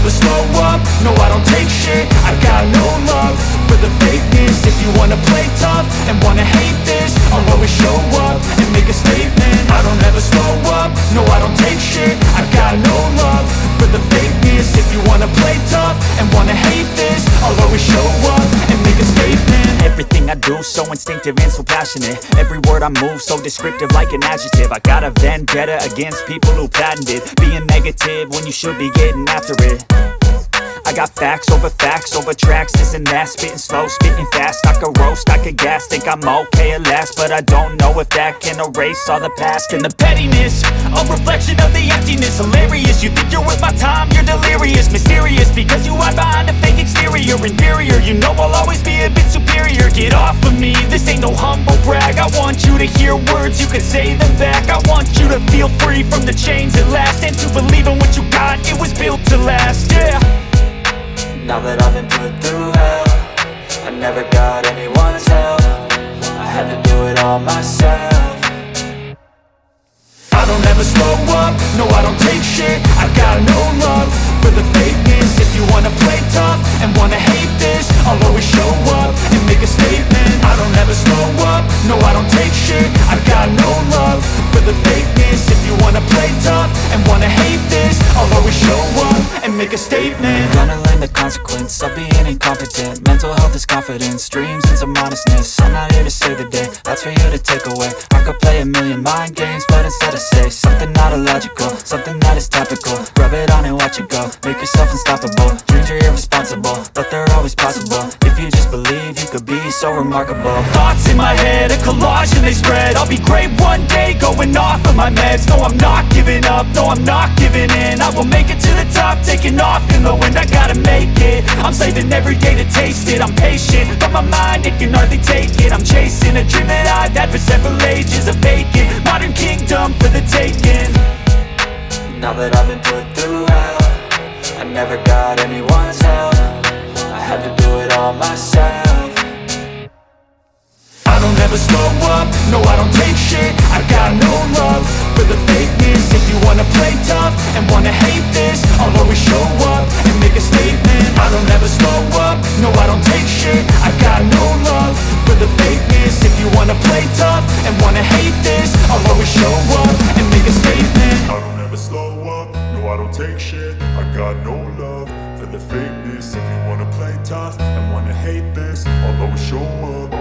never slow up, no I don't take shit. I got no love for the fakeness. If you wanna play tough and wanna hate this, I'll always show up and make a statement. I don't ever slow up, no I don't take shit. I got no love for the fakeness. If you wanna play tough and wanna hate this, I'll always show up and make a statement. Everything I do so instinctive and so passionate. Every word I move so descriptive like an adjective. I got a vendetta against people who patented being negative when you should be getting after it. I got facts over tracks, this and that. Spitting slow, spitting fast, I could roast, I could gas. Think I'm okay at last, but I don't know if that can erase all the past. And the pettiness, a reflection of the emptiness. Hilarious, you think you're worth my time, you're delirious. Mysterious, because you hide behind a fake exterior. Inferior, you know I'll always be a bit superior. Get off of me, this ain't no humble brag. I want you to hear words, you can say them back. I want you to feel free from the chains at last, and to believe in what you got, it was built to last, yeah. Now that I've been put through hell, I never got anyone's help. I had to do it all myself. I don't ever slow up, no I don't take shit. I got no love for the fakeness. If you wanna play tough and wanna hate this, I'll always show up and make a statement. I don't ever slow up, no I don't take shit. I got no love for the fakeness. If you wanna play tough and wanna hate this, I'll always show up and make a statement. Gonna learn the consequence of being incompetent. Mental health is confidence, dreams and some modestness. I'm not here to save the day, that's for you to take away. I could play a million mind games, but instead I say something not illogical, something that is topical. Rub it on and watch it go, make yourself unstoppable. Dreams are irresponsible, but they're always possible. If you just believe, you could be so remarkable. Thoughts in my head, a collage and they spread. I'll be great one day, going off of my meds. No, I'm not giving up, no, I'm not giving in. I will make it to the top, taking off in the wind. I gotta make it, I'm saving every day to taste it. I'm patient, but my mind, it can hardly take it. I'm chasing a dream that I've had for several ages. A vacant, modern kingdom for the taking. Now that I've been put through hell, I never got anyone's help. I had to do it all myself. I don't ever slow up, no I don't take shit. I got no love for the fakeness. If you wanna play tough and wanna hate this, I'll always show up and make a statement. I don't ever slow up, no I don't take shit. I got no love for the fakeness. If you wanna play tough and wanna hate this, I'll always show up and make a statement. I don't ever slow up, no I don't take shit. I got no love for the fakeness. If you wanna play tough and wanna hate this, I'll always show up.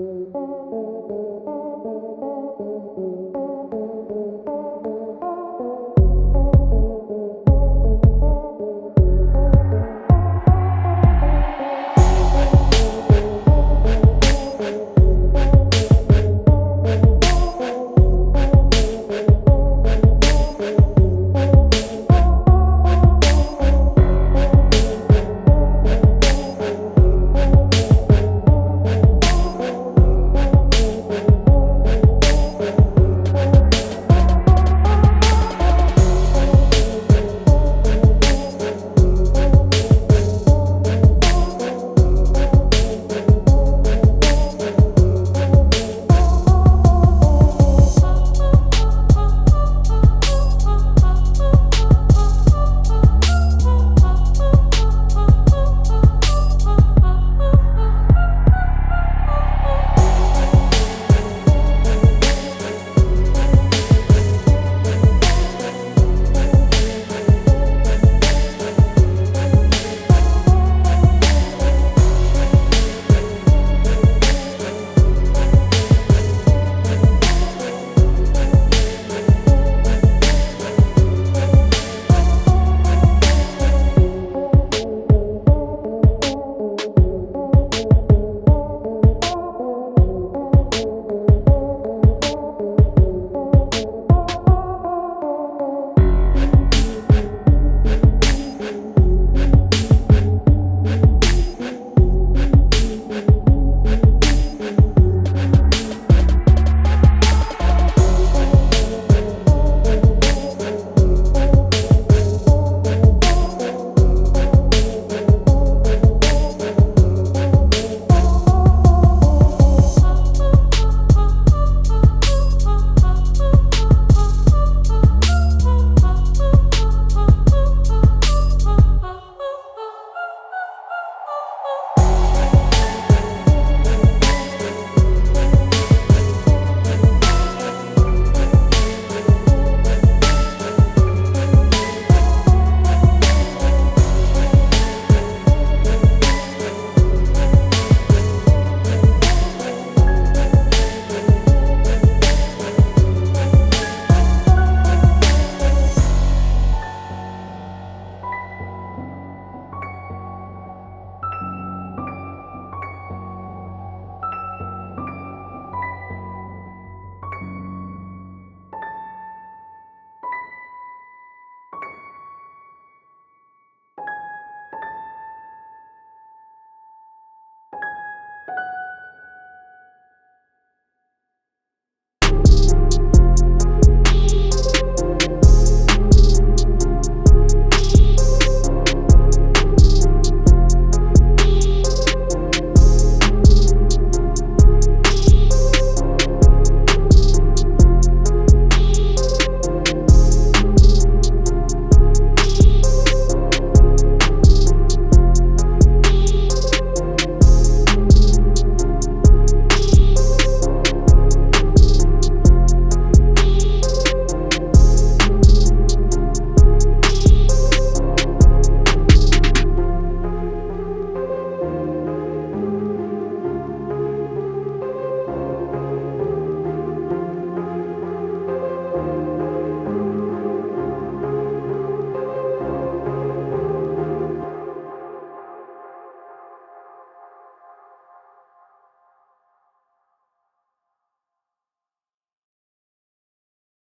you.